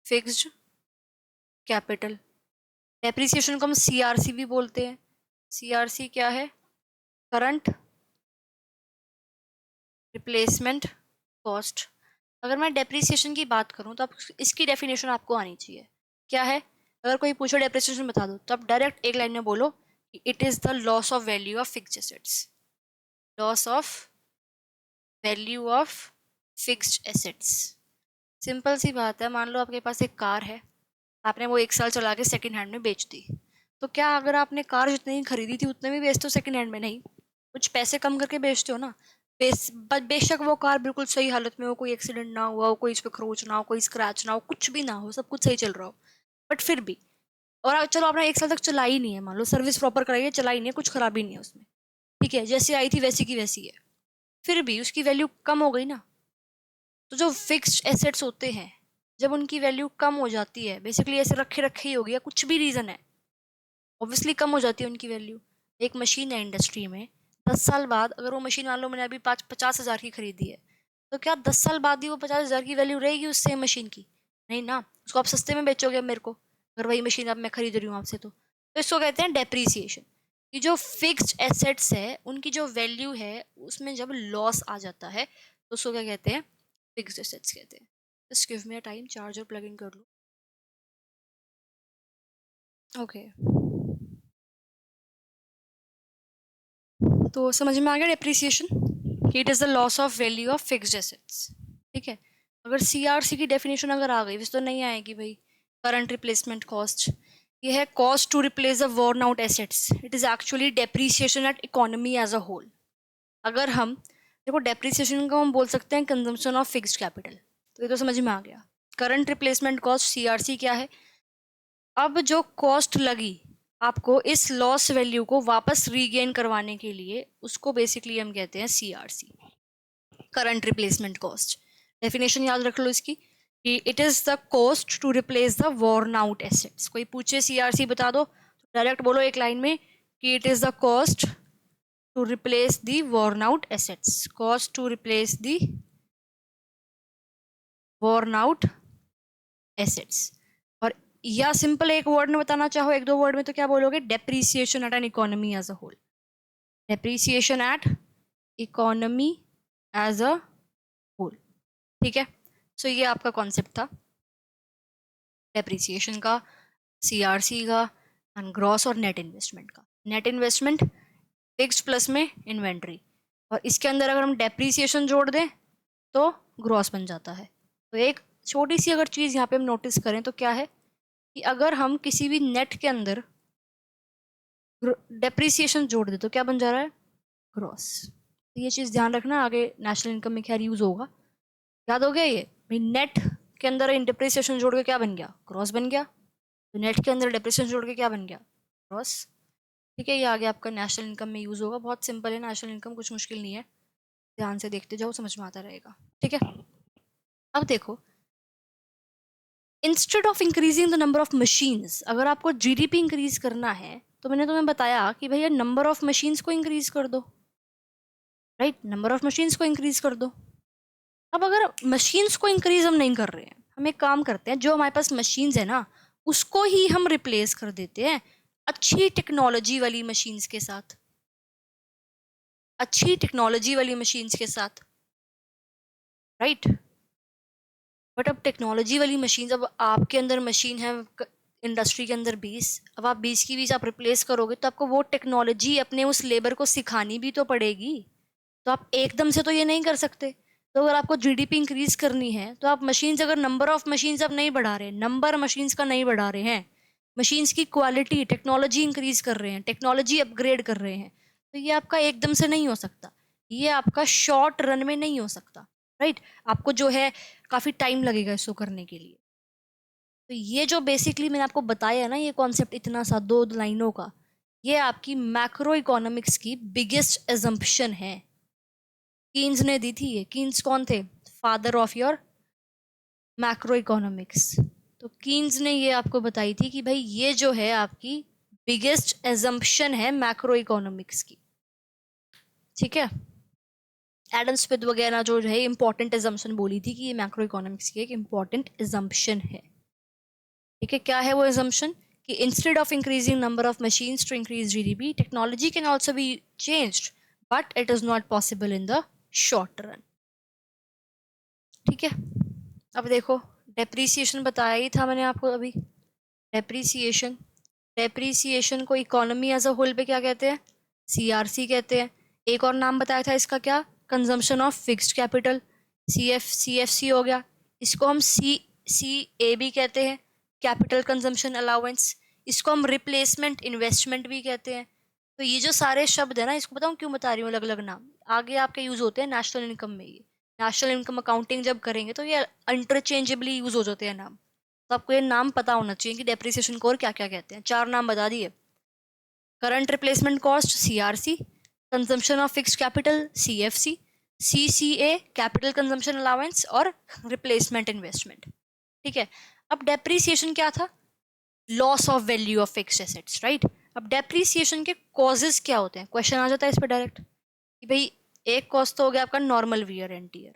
fixed capital. Depreciation को हम सीआरसी भी बोलते हैं। सीआरसी क्या है? Current replacement cost. अगर मैं डेप्रीसिएशन की बात करूं तो आप इसकी डेफिनेशन आपको आनी चाहिए। क्या है? अगर कोई पूछो डेप्रीसिएशन बता दो तो आप डायरेक्ट एक लाइन में बोलो कि it is the loss of value of fixed assets. Loss of value of fixed assets. Simple सी बात है, मान लो आपके पास एक कार है, आपने वो 1 साल चला के सेकंड हैंड में बेच दी, तो क्या अगर आपने कार जितनी ही खरीदी थी उतने में बेचते हो सेकंड हैंड में? नहीं, कुछ पैसे कम करके बेचते हो ना। बेशक वो कार बिल्कुल सही हालत में हो, कोई एक्सीडेंट ना हुआ हो, कोई इस पे खरोच ना हो, कोई स्क्रैच ना हो, कुछ भी ना हो, सब कुछ सही चल रहा हो, बट फिर भी, और चलो आपने 1 साल तक चलाई ही नहीं है, मान लो सर्विस प्रॉपर कराई है, चलाई नहीं है, कुछ खराबी नहीं है उसमें, ठीक है, जैसी आई थी वैसी की वैसी है, फिर भी उसकी वैल्यू कम हो गई ना। तो जो फिक्स्ड एसेट्स होते हैं, जब उनकी वैल्यू कम हो जाती है, बेसिकली ऐसे रखे रखे ही हो गया, कुछ भी रीजन है, ऑब्वियसली कम हो जाती है उनकी वैल्यू। एक मशीन है इंडस्ट्री में, 10 साल बाद अगर वो मशीन मान लो मैंने अभी 50,000 की खरीदी है, तो क्या 10 साल बाद ही वो 50,000 की वैल्यू रहेगी उस सेम मशीन की? नहीं ना, उसको आप सस्ते में बेचोगे मेरे को, अगर वही मशीन अब मैं खरीद रही हूँ आपसे तो इसको कहते हैं डेप्रीसिएशन। ये जो फिक्स्ड एसेट्स है उनकी जो वैल्यू है उसमें जब लॉस आ जाता है तो उसको क्या कहते हैं? फिक्स्ड एसेट्स कहते हैं। Just give me a time, charger plug in कर लो। ओके, तो समझ में आ गया depreciation? It is the loss of value of fixed assets. ठीक है, अगर सीआरसी की डेफिनेशन अगर आ गई, वैसे तो नहीं आएगी भाई। करंट रिप्लेसमेंट कॉस्ट, ये है cost to replace the worn out assets, it is actually depreciation at economy as a whole. अगर हम देखो, डेप्रिसिएशन को हम बोल सकते हैं कंजम्पशन ऑफ फिक्स्ड कैपिटल, तो ये तो समझ में आ गया। करंट रिप्लेसमेंट कॉस्ट सीआरसी क्या है? अब जो कॉस्ट लगी आपको इस लॉस वैल्यू को वापस रीगेन करवाने के लिए, उसको बेसिकली हम कहते हैं CRC, current replacement cost. Definition याद रख लो इसकी कि it is the cost to replace the worn out assets. कोई पूछे सीआरसी बता दो, डायरेक्ट बोलो एक लाइन में कि it is the cost to replace the worn out assets, cost to replace the worn out assets. और या सिंपल एक वर्ड में बताना चाहो, एक दो वर्ड में, तो क्या बोलोगे? Depreciation at an economy as a whole, depreciation at economy as a whole. ठीक है, सो ये आपका कॉन्सेप्ट था डेप्रीसिएशन का, सीआरसी का, एंड ग्रॉस और नेट इन्वेस्टमेंट का। नेट इन्वेस्टमेंट फिक्स्ड प्लस में इन्वेंट्री, और इसके अंदर अगर हम डेप्रीसिएशन जोड़ दें तो ग्रॉस बन जाता है। तो एक छोटी सी अगर चीज़ यहाँ पे हम नोटिस करें तो क्या है कि अगर हम किसी भी नेट के अंदर डेप्रीसिएशन जोड़ दे तो क्या बन जा रहा है? ग्रॉस। तो ये चीज़ ध्यान रखना, आगे नेशनल इनकम में खैर यूज़ होगा। याद हो गया ये भाई, नेट के अंदर डेप्रीसिएशन जोड़ के क्या बन गया? ग्रॉस बन गया। तो नेट के अंदर डेप्रीसिएशन जोड़ के क्या बन गया? ग्रॉस। ठीक है, ये आगे आपका नेशनल इनकम में यूज़ होगा, बहुत सिंपल है नेशनल इनकम, कुछ मुश्किल नहीं है, ध्यान से देखते जाओ, समझ में आता रहेगा। ठीक है, अब देखो, instead of increasing the number of machines, अगर आपको जीडीपी इंक्रीज करना है तो मैंने तुम्हें बताया कि भैया नंबर ऑफ मशीन्स को इंक्रीज कर दो, राइट? नंबर ऑफ मशीन्स को इंक्रीज कर दो। अब अगर मशीन्स को इंक्रीज हम नहीं कर रहे हैं, हम एक काम करते हैं, जो हमारे पास मशीन्स है ना उसको ही हम रिप्लेस कर देते हैं अच्छी टेक्नोलॉजी वाली मशीन्स के साथ, अच्छी टेक्नोलॉजी वाली मशीन्स के साथ, राइट? बट अब टेक्नोलॉजी वाली मशीन, अब आपके अंदर मशीन है इंडस्ट्री के अंदर 20, अब आप 20 की 20 आप रिप्लेस करोगे तो आपको वो टेक्नोलॉजी अपने उस लेबर को सिखानी भी तो पड़ेगी। तो आप एकदम से तो ये नहीं कर सकते। तो अगर आपको जीडीपी इंक्रीज करनी है तो आप मशीन्स, अगर नंबर ऑफ मशीन्स आप नहीं बढ़ा रहे, नंबर मशीन्स का नहीं बढ़ा रहे हैं, मशीन्स की क्वालिटी, टेक्नोलॉजी इंक्रीज कर रहे हैं, टेक्नोलॉजी अपग्रेड कर रहे हैं, तो ये आपका एकदम से नहीं हो सकता, ये आपका शॉर्ट रन में नहीं हो सकता, राइट? आपको जो है काफ़ी टाइम लगेगा इसको करने के लिए। तो ये जो बेसिकली मैंने आपको बताया ना, ये कॉन्सेप्ट इतना सा 2 लाइनों का, ये आपकी मैक्रो इकोनॉमिक्स की बिगेस्ट एजम्पशन है। कीन्स ने दी थी ये। कीन्स कौन थे? Father of your macro economics. तो कीन्स ने ये आपको बताई थी कि भाई ये जो है आपकी बिगेस्ट एजम्पशन है मैक्रो इकोनॉमिक्स की। ठीक है, एडम स्मिथ वगैरह जो है इंपॉर्टेंट एजम्पशन बोली थी कि ये मैक्रो इकोनॉमिक्स की एक इंपॉर्टेंट एजम्पशन है। ठीक है, क्या है वो एजम्पशन? कि instead of increasing number of machines to increase GDP, technology can also be changed but it is not possible in the short run. ठीक है, अब देखो, डेप्रीसिएशन बताया ही था मैंने आपको अभी। डेप्रीसिएशन, डेप्रीसिएशन को इकोनॉमी एज अ होल पे क्या कहते हैं? सीआरसी कहते हैं। एक और नाम बताया था इसका, क्या? Consumption of fixed capital. CFC हो गया, इसको हम CA भी कहते हैं, कैपिटल कंजम्पशन अलाउंस। इसको हम रिप्लेसमेंट इन्वेस्टमेंट भी कहते हैं। तो ये जो सारे शब्द है ना, इसको बताऊँ क्यों बता रही हूँ अलग अलग नाम, आगे आपके यूज होते हैं नेशनल इनकम में। ये नेशनल इनकम अकाउंटिंग जब करेंगे तो ये इंटरचेंजेबली यूज हो जाते हैं नाम। तो आपको ये नाम पता होना चाहिए कि डेप्रिसिएशन को और क्या क्या कहते हैं। 4 नाम बता दिए। Current replacement cost CRC, consumption of fixed capital CFC, CCA capital consumption allowance, और रिप्लेसमेंट इन्वेस्टमेंट। ठीक है। अब डेप्रिसिएशन क्या था? Loss of value of fixed assets, right. अब डेप्रिसिएशन के कॉजेज क्या होते हैं, क्वेश्चन आ जाता है इस पर डायरेक्ट कि भाई एक कॉस्ट तो हो गया आपका नॉर्मल वियर एंड टीयर।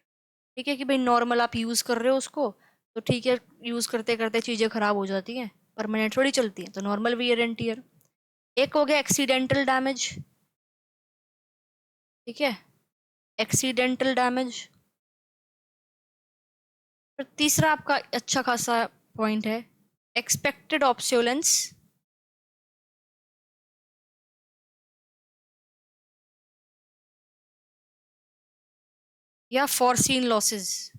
ठीक है कि भाई नॉर्मल आप यूज कर रहे हो उसको, तो ठीक है, यूज करते करते चीजें खराब हो जाती हैं, परमानेंट थोड़ी चलती हैं, तो नॉर्मल वियर एंड टीयर। एक हो गया एक्सीडेंटल डैमेज। ठीक है, एक्सीडेंटल डैमेज। फिर तीसरा आपका अच्छा खासा पॉइंट है एक्सपेक्टेड ऑब्सोलेंस, या फॉरसीन लॉसेस।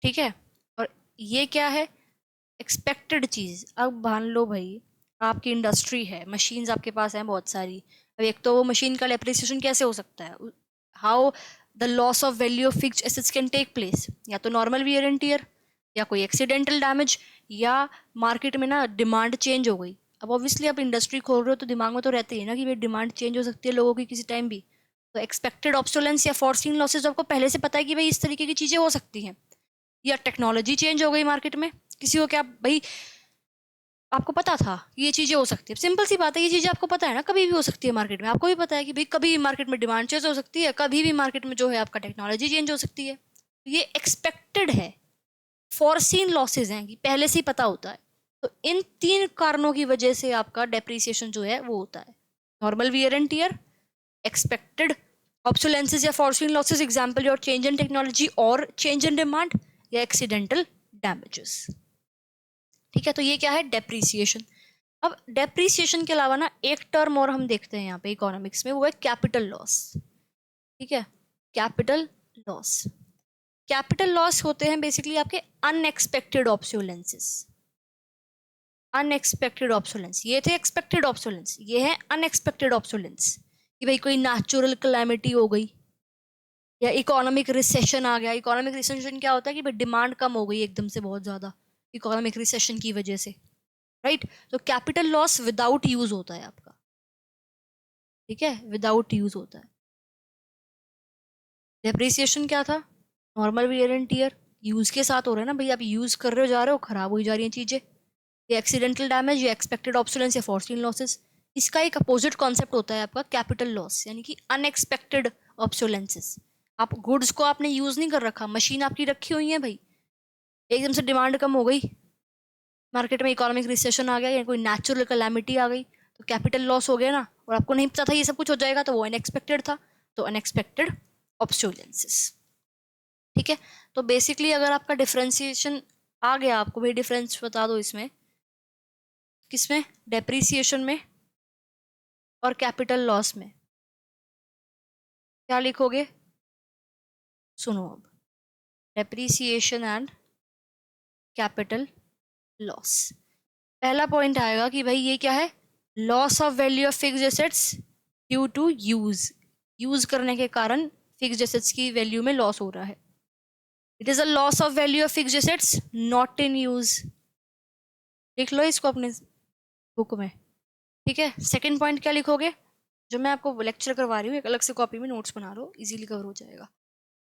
ठीक है, और ये क्या है? एक्सपेक्टेड चीज। अब मान लो भाई आपकी इंडस्ट्री है, मशीन्स आपके पास है बहुत सारी। अब एक तो वो मशीन का डेप्रिसिएशन कैसे हो सकता है, how the loss of value of fixed assets can take place, या तो नॉर्मल वियर एंड टीयर, या कोई एक्सीडेंटल डैमेज, या मार्केट में ना डिमांड चेंज हो गई। अब ऑब्वियसली आप इंडस्ट्री खोल रहे हो तो दिमाग में तो रहते ही ना कि भाई डिमांड चेंज हो सकती है लोगों की किसी टाइम भी। तो एक्सपेक्टेड ऑब्सोलेंस या फॉरसीन लॉसेज आपको पहले से पता है कि भाई इस तरीके की चीजें हो सकती हैं, या टेक्नोलॉजी चेंज हो गई मार्केट में। किसी को क्या भाई आपको पता था ये चीजें हो सकती है, सिंपल सी बात है, ये चीजें आपको पता है ना, कभी भी हो सकती है मार्केट में। आपको भी पता है कि भाई कभी भी मार्केट में डिमांड चेंज हो सकती है, कभी भी मार्केट में जो है आपका टेक्नोलॉजी चेंज हो सकती है। ये एक्सपेक्टेड है, फॉरसीन लॉसेज हैं कि पहले से ही पता होता है। तो इन 3 कारणों की वजह से आपका डेप्रिसिएशन जो है वो होता है। Normal wear and tear, expected obsolescences या foreseen losses, example your change in technology और चेंज इन डिमांड, या एक्सीडेंटल डैमेजेस। ठीक है, तो ये क्या है? डेप्रीसिएशन। अब डेप्रीसिएशन के अलावा ना एक टर्म और हम देखते हैं यहाँ पे इकोनॉमिक्स में, वो है कैपिटल लॉस। ठीक है, कैपिटल लॉस। कैपिटल लॉस होते हैं बेसिकली आपके अनएक्सपेक्टेड ऑब्सोलेंसेस। अनएक्सपेक्टेड ऑब्सोलेंस, ये थे एक्सपेक्टेड ऑब्सोलेंस, ये है अनएक्सपेक्टेड ऑब्सोलेंस कि भाई कोई नेचुरल क्लैमिटी हो गई, या इकोनॉमिक रिसेशन आ गया। इकोनॉमिक रिसेशन क्या होता है कि भाई डिमांड कम हो गई एकदम से बहुत ज्यादा इकोनॉमिक रिसेशन की वजह से, राइट। तो कैपिटल लॉस विदाउट यूज होता है आपका। ठीक है, विदाउट यूज होता है। डेप्रिसिएशन क्या था? Normal wear and tear, use के साथ हो रहा है ना भाई, आप यूज कर रहे हो, जा रहे हो, खराब हो जा रही हैं चीजें। ये एक्सीडेंटल डैमेज, या एक्सपेक्टेड ऑब्सोलेंस, या फॉरसीन लॉसेस। इसका एक अपोजिट कॉन्सेप्ट होता है आपका कैपिटल लॉस, यानी कि अनएक्सपेक्टेड ऑब्सोलेंसेस। आप गुड्स को आपने यूज नहीं कर रखा, मशीन आपकी रखी हुई है भाई, एकदम से डिमांड कम हो गई, मार्केट में इकोनॉमिक रिसेशन आ गया, या कोई नेचुरल कैलामिटी आ गई, तो कैपिटल लॉस हो गया ना, और आपको नहीं पता था ये सब कुछ हो जाएगा, तो वो अनएक्सपेक्टेड था, तो अनएक्सपेक्टेड ऑब्सोलेंसेस। ठीक है, तो बेसिकली अगर आपका डिफरेंशिएशन आ गया, आपको भाई डिफरेंस बता दो इसमें, किसमें? डेप्रीसिएशन में और कैपिटल लॉस में, क्या लिखोगे? सुनो अब, डेप्रीसिएशन एंड कैपिटल लॉस। पहला पॉइंट आएगा कि भाई ये क्या है? Loss of value of fixed assets due to use. Use करने के कारण फिक्स्ड एसेट्स की वैल्यू में लॉस हो रहा है। It is a loss of value of fixed assets not in use. लिख लो इसको अपने बुक में। ठीक है, सेकंड पॉइंट क्या लिखोगे? जो मैं आपको लेक्चर करवा रही हूँ, एक अलग से कॉपी में नोट्स बना लो, इजीली कवर हो जाएगा।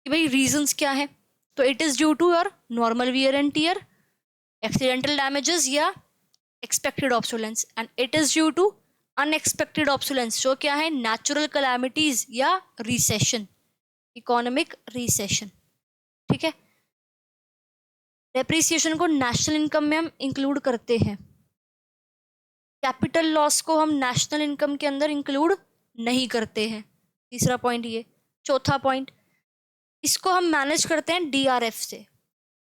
कि भाई रीजंस क्या है? तो it is due to your normal wear and tear, accidental damages, या expected obsolescence. And it is due to unexpected obsolescence, जो क्या है? नेचुरल कैलामिटीज या रिसेशन, इकोनॉमिक रिसेशन। ठीक है, डेप्रिसिएशन को नेशनल इनकम में हम इंक्लूड करते हैं, कैपिटल लॉस को हम नेशनल इनकम के अंदर इंक्लूड नहीं करते हैं। तीसरा पॉइंट ये। चौथा पॉइंट, इसको हम मैनेज करते हैं DRF से,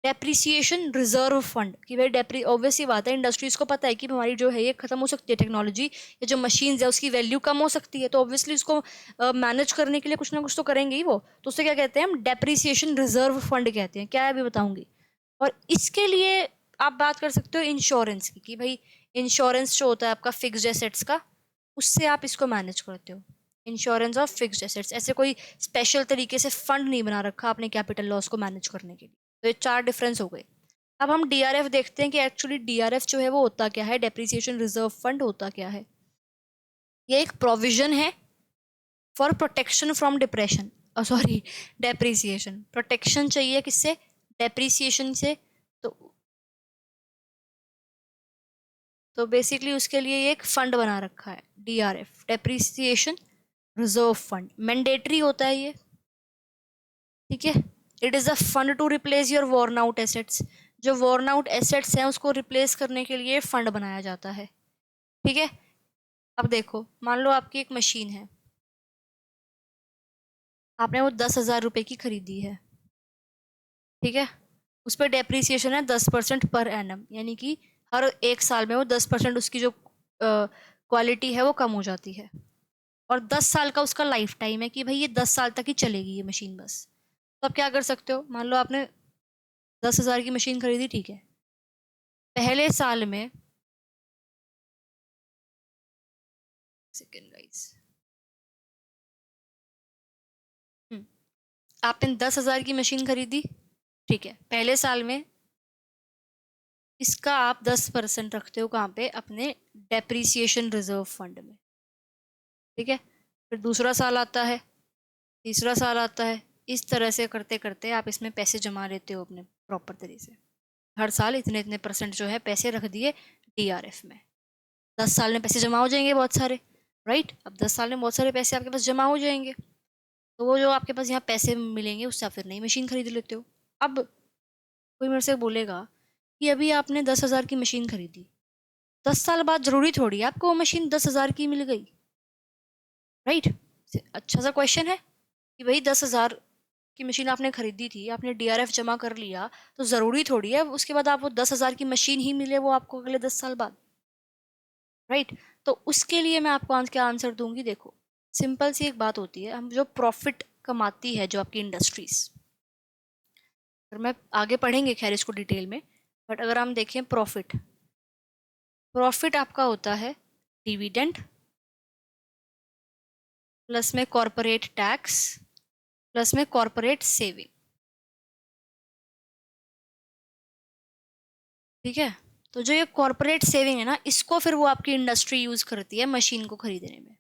डेप्रिसिएशन रिजर्व फंड, कि भाई ऑब्वियस ही बात है, इंडस्ट्रीज को पता है कि हमारी जो है ये खत्म हो सकती है टेक्नोलॉजी, या जो मशीन्स है उसकी वैल्यू कम हो सकती है, तो ऑब्वियसली उसको मैनेज करने के लिए कुछ ना कुछ तो करेंगे ही वो, तो उसे क्या कहते हैं हम, डेप्रिसिएशन रिजर्व फंड कहते हैं। क्या है अभी बताऊंगी। और इसके लिए आप बात कर सकते हो इंश्योरेंस की, कि भाई इंश्योरेंस जो होता है आपका फिक्स्ड एसेट्स का, उससे आप इसको मैनेज करते हो। इंश्योरेंस ऑफ फिक्स्ड एसेट्स, ऐसे कोई स्पेशल तरीके से फंड नहीं बना रखा आपने कैपिटल लॉस को मैनेज करने के लिए। तो ये 4 डिफरेंस हो गए। अब हम डीआरएफ देखते हैं कि एक्चुअली डीआरएफ जो है वो होता क्या है, डेप्रिसिएशन रिजर्व फंड होता क्या है। ये एक प्रोविजन है for protection from depression, sorry depreciation, protection चाहिए किससे, डेप्रिसिएशन से। तो बेसिकली उसके लिए ये एक फंड बना रखा है DRF, depreciation reserve fund, mandatory होता है ये, ठीक है। It is a fund to replace your worn out assets, जो वॉर्न आउट एसेट्स हैं उसको रिप्लेस करने के लिए फंड बनाया जाता है, ठीक है। अब देखो, मान लो आपकी एक मशीन है, आपने वो 10,000 रुपए की खरीदी है, ठीक है। उस पर डेप्रीसिएशन है 10% पर एनम, यानी कि हर 1 साल में वो 10% उसकी जो क्वालिटी है वो कम हो जाती है। और 10 साल का उसका लाइफ टाइम है, कि भाई ये 10 साल तक ही चलेगी ये मशीन बस। तो आप क्या कर सकते हो, मान लो आपने 10,000 की मशीन खरीदी, ठीक है। पहले साल में, सेकेंड गाइस, आपने 10,000 की मशीन खरीदी, ठीक है। पहले साल में इसका आप 10% रखते हो कहाँ पे, अपने डेप्रीसिएशन रिजर्व फंड में, ठीक है। फिर दूसरा साल आता है, तीसरा साल आता है, इस तरह से करते करते आप इसमें पैसे जमा लेते हो अपने प्रॉपर तरीके से। हर साल इतने इतने परसेंट जो है पैसे रख दिए डीआरएफ में। 10 साल में पैसे जमा हो जाएंगे बहुत सारे, राइट। अब 10 साल में बहुत सारे पैसे आपके पास जमा हो जाएंगे, तो वो जो आपके पास यहाँ पैसे मिलेंगे उससे आप फिर नई मशीन खरीद लेते हो। अब कोई मेरे से बोलेगा कि अभी आपने 10,000 की मशीन खरीदी, 10 साल बाद जरूरी थोड़ी है आपको वो मशीन 10,000 की मिल गई, राइट। अच्छा सा क्वेश्चन है कि भाई 10,000 की मशीन आपने खरीदी थी, आपने डीआरएफ जमा कर लिया, तो जरूरी थोड़ी है उसके बाद आप वो 10,000 की मशीन ही मिले वो आपको अगले 10 साल बाद, राइट। तो उसके लिए मैं आपको आज क्या आंसर दूंगी, देखो सिंपल सी एक बात होती है, हम जो प्रॉफिट कमाती है जो आपकी इंडस्ट्रीज, फिर मैं आगे पढ़ेंगे खैर इसको डिटेल में, बट अगर हम देखें प्रॉफिट, प्रॉफिट आपका होता है डिविडेंड प्लस में कॉरपोरेट टैक्स प्लस में कॉरपोरेट सेविंग, ठीक है। तो जो ये कॉरपोरेट सेविंग है ना, इसको फिर वो आपकी इंडस्ट्री यूज करती है मशीन को खरीदने में,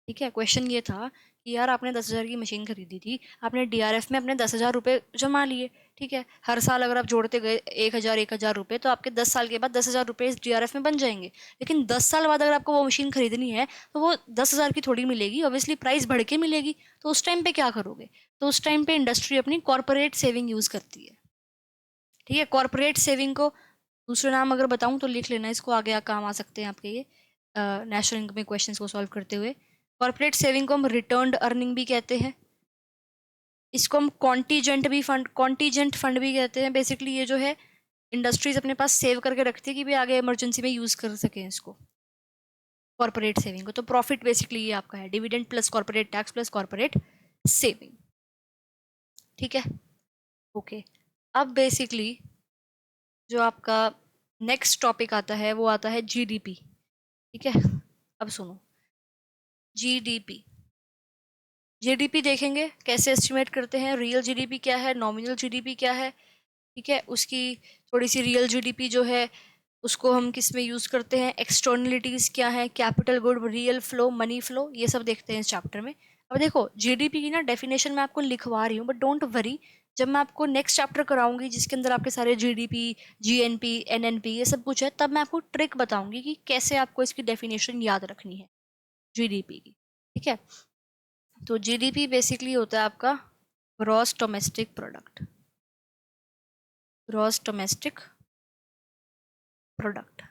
ठीक है। क्वेश्चन ये था कि यार आपने 10,000 की मशीन खरीदी थी, आपने डीआरएफ में अपने 10,000 रुपये जमा लिए, ठीक है। हर साल अगर आप जोड़ते गए 1,000 रुपये, तो आपके 10 साल के बाद 10,000 रुपये इस डीआरएफ में बन जाएंगे। लेकिन 10 साल बाद अगर आपको वो मशीन खरीदनी है, तो वो 10,000 की थोड़ी मिलेगी, ऑब्वियसली प्राइस बढ़ के मिलेगी। तो उस टाइम पे क्या करोगे, तो उस टाइम पे इंडस्ट्री अपनी कॉरपोरेट सेविंग यूज करती है, ठीक है। कॉरपोरेट सेविंग को दूसरे नाम अगर बताऊं तो लिख लेना, इसको आगे काम आ सकते हैं आपके ये नेशनल इनकम में क्वेश्चंस को सॉल्व करते हुए। कॉर्पोरेट सेविंग को हम रिटर्न्ड अर्निंग भी कहते हैं, इसको हम कॉन्टीजेंट फंड भी कहते हैं। बेसिकली ये जो है इंडस्ट्रीज अपने पास सेव करके रखती है कि भी आगे इमरजेंसी में यूज कर सकें इसको, कॉर्पोरेट सेविंग को। तो प्रॉफिट बेसिकली ये आपका है dividend plus corporate tax plus corporate saving, ठीक है। ओके, अब बेसिकली जो आपका नेक्स्ट टॉपिक आता है वो आता है जीडीपी, ठीक है। अब सुनो, जीडीपी, जीडीपी देखेंगे कैसे एस्टिमेट करते हैं, रियल जीडीपी क्या है, नॉमिनल जीडीपी क्या है, ठीक है। उसकी थोड़ी सी रियल जीडीपी जो है उसको हम किस में यूज करते हैं, एक्सटर्नलिटीज क्या है, capital good, real flow, money flow, ये सब देखते हैं इस चैप्टर में। अब देखो जीडीपी की ना डेफिनेशन मैं आपको लिखवा रही हूँ, बट डोंट वरी, जब मैं आपको नेक्स्ट चैप्टर कराऊंगी जिसके अंदर आपके सारे जीडीपी, जीएनपी, एनएनपी ये सब कुछ है, तब मैं आपको ट्रिक बताऊंगी कि कैसे आपको इसकी डेफिनेशन याद रखनी है जीडीपी की, ठीक है। तो जीडीपी बेसिकली होता है आपका gross domestic product, gross domestic product.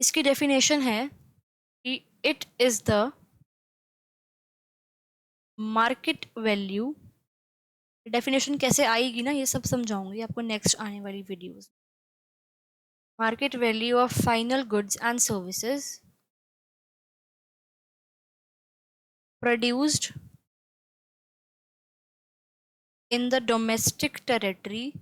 इसकी डेफिनेशन है कि it is the market value definition कैसे आएगी ना, ये सब समझाऊंगी आपको नेक्स्ट आने वाली videos. Market value of final goods and services produced in the domestic territory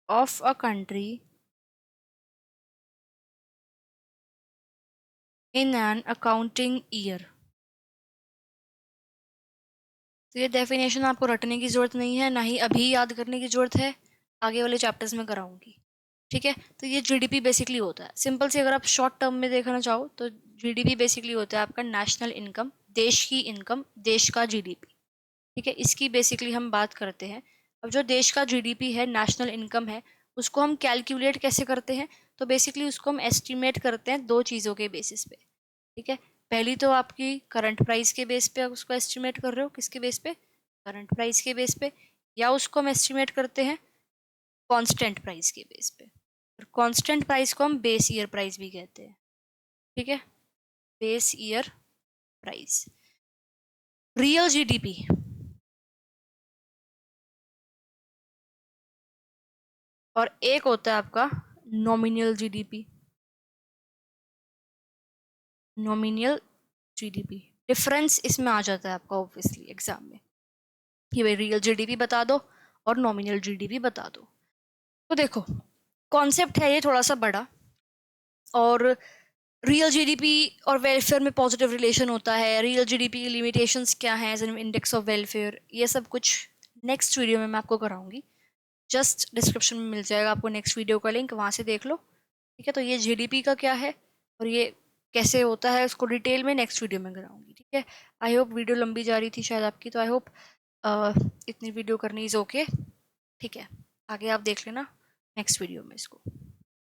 of a country in an accounting year। तो ये डेफिनेशन आपको रटने की जरूरत नहीं है, ना ही अभी याद करने की जरूरत है, आगे वाले चैप्टर्स में कराऊंगी। ठीक है, तो ये जीडीपी बेसिकली होता है, सिंपल से अगर आप शॉर्ट टर्म में देखना चाहो तो जीडीपी बेसिकली होता है आपका नेशनल इनकम, देश की इनकम, देश का जीडीपी। ठीक है, इसकी बेसिकली हम बात करते हैं। अब जो देश का जीडीपी है, नेशनल इनकम है, उसको हम कैलकुलेट कैसे करते हैं? तो बेसिकली उसको हम एस्टिमेट करते हैं दो चीज़ों के बेसिस पे। ठीक है, पहली तो आपकी करंट प्राइस के बेस पे आप उसको एस्टिमेट कर रहे हो, किसके बेस पे? करंट प्राइस के बेस पे। या उसको हम एस्टिमेट करते हैं कांस्टेंट प्राइस के बेस पे। और कांस्टेंट प्राइस को हम बेस ईयर प्राइस भी कहते हैं। ठीक है, base year price. Real GDP और एक होता है आपका nominal GDP. Nominal GDP difference इसमें आ जाता है आपका ऑब्वियसली एग्जाम में, कि भाई रियल जीडीपी बता दो और नॉमिनल जीडीपी बता दो। तो देखो, कॉन्सेप्ट है ये थोड़ा सा बड़ा, और रियल जीडीपी और वेलफेयर में पॉजिटिव रिलेशन होता है, रियल जीडीपी की लिमिटेशंस क्या हैं as an index of welfare, ये सब कुछ नेक्स्ट वीडियो में मैं आपको कराऊंगी। जस्ट डिस्क्रिप्शन में मिल जाएगा आपको नेक्स्ट वीडियो का लिंक, वहाँ से देख लो। ठीक है, तो ये जीडीपी का क्या है और ये कैसे होता है उसको डिटेल में नेक्स्ट वीडियो में कराऊंगी। ठीक है, आई होप वीडियो लंबी जा रही थी शायद आपकी, तो आई होप इतनी वीडियो करनी इज़ ओके। ठीक है, आगे आप देख लेना नेक्स्ट वीडियो में इसको।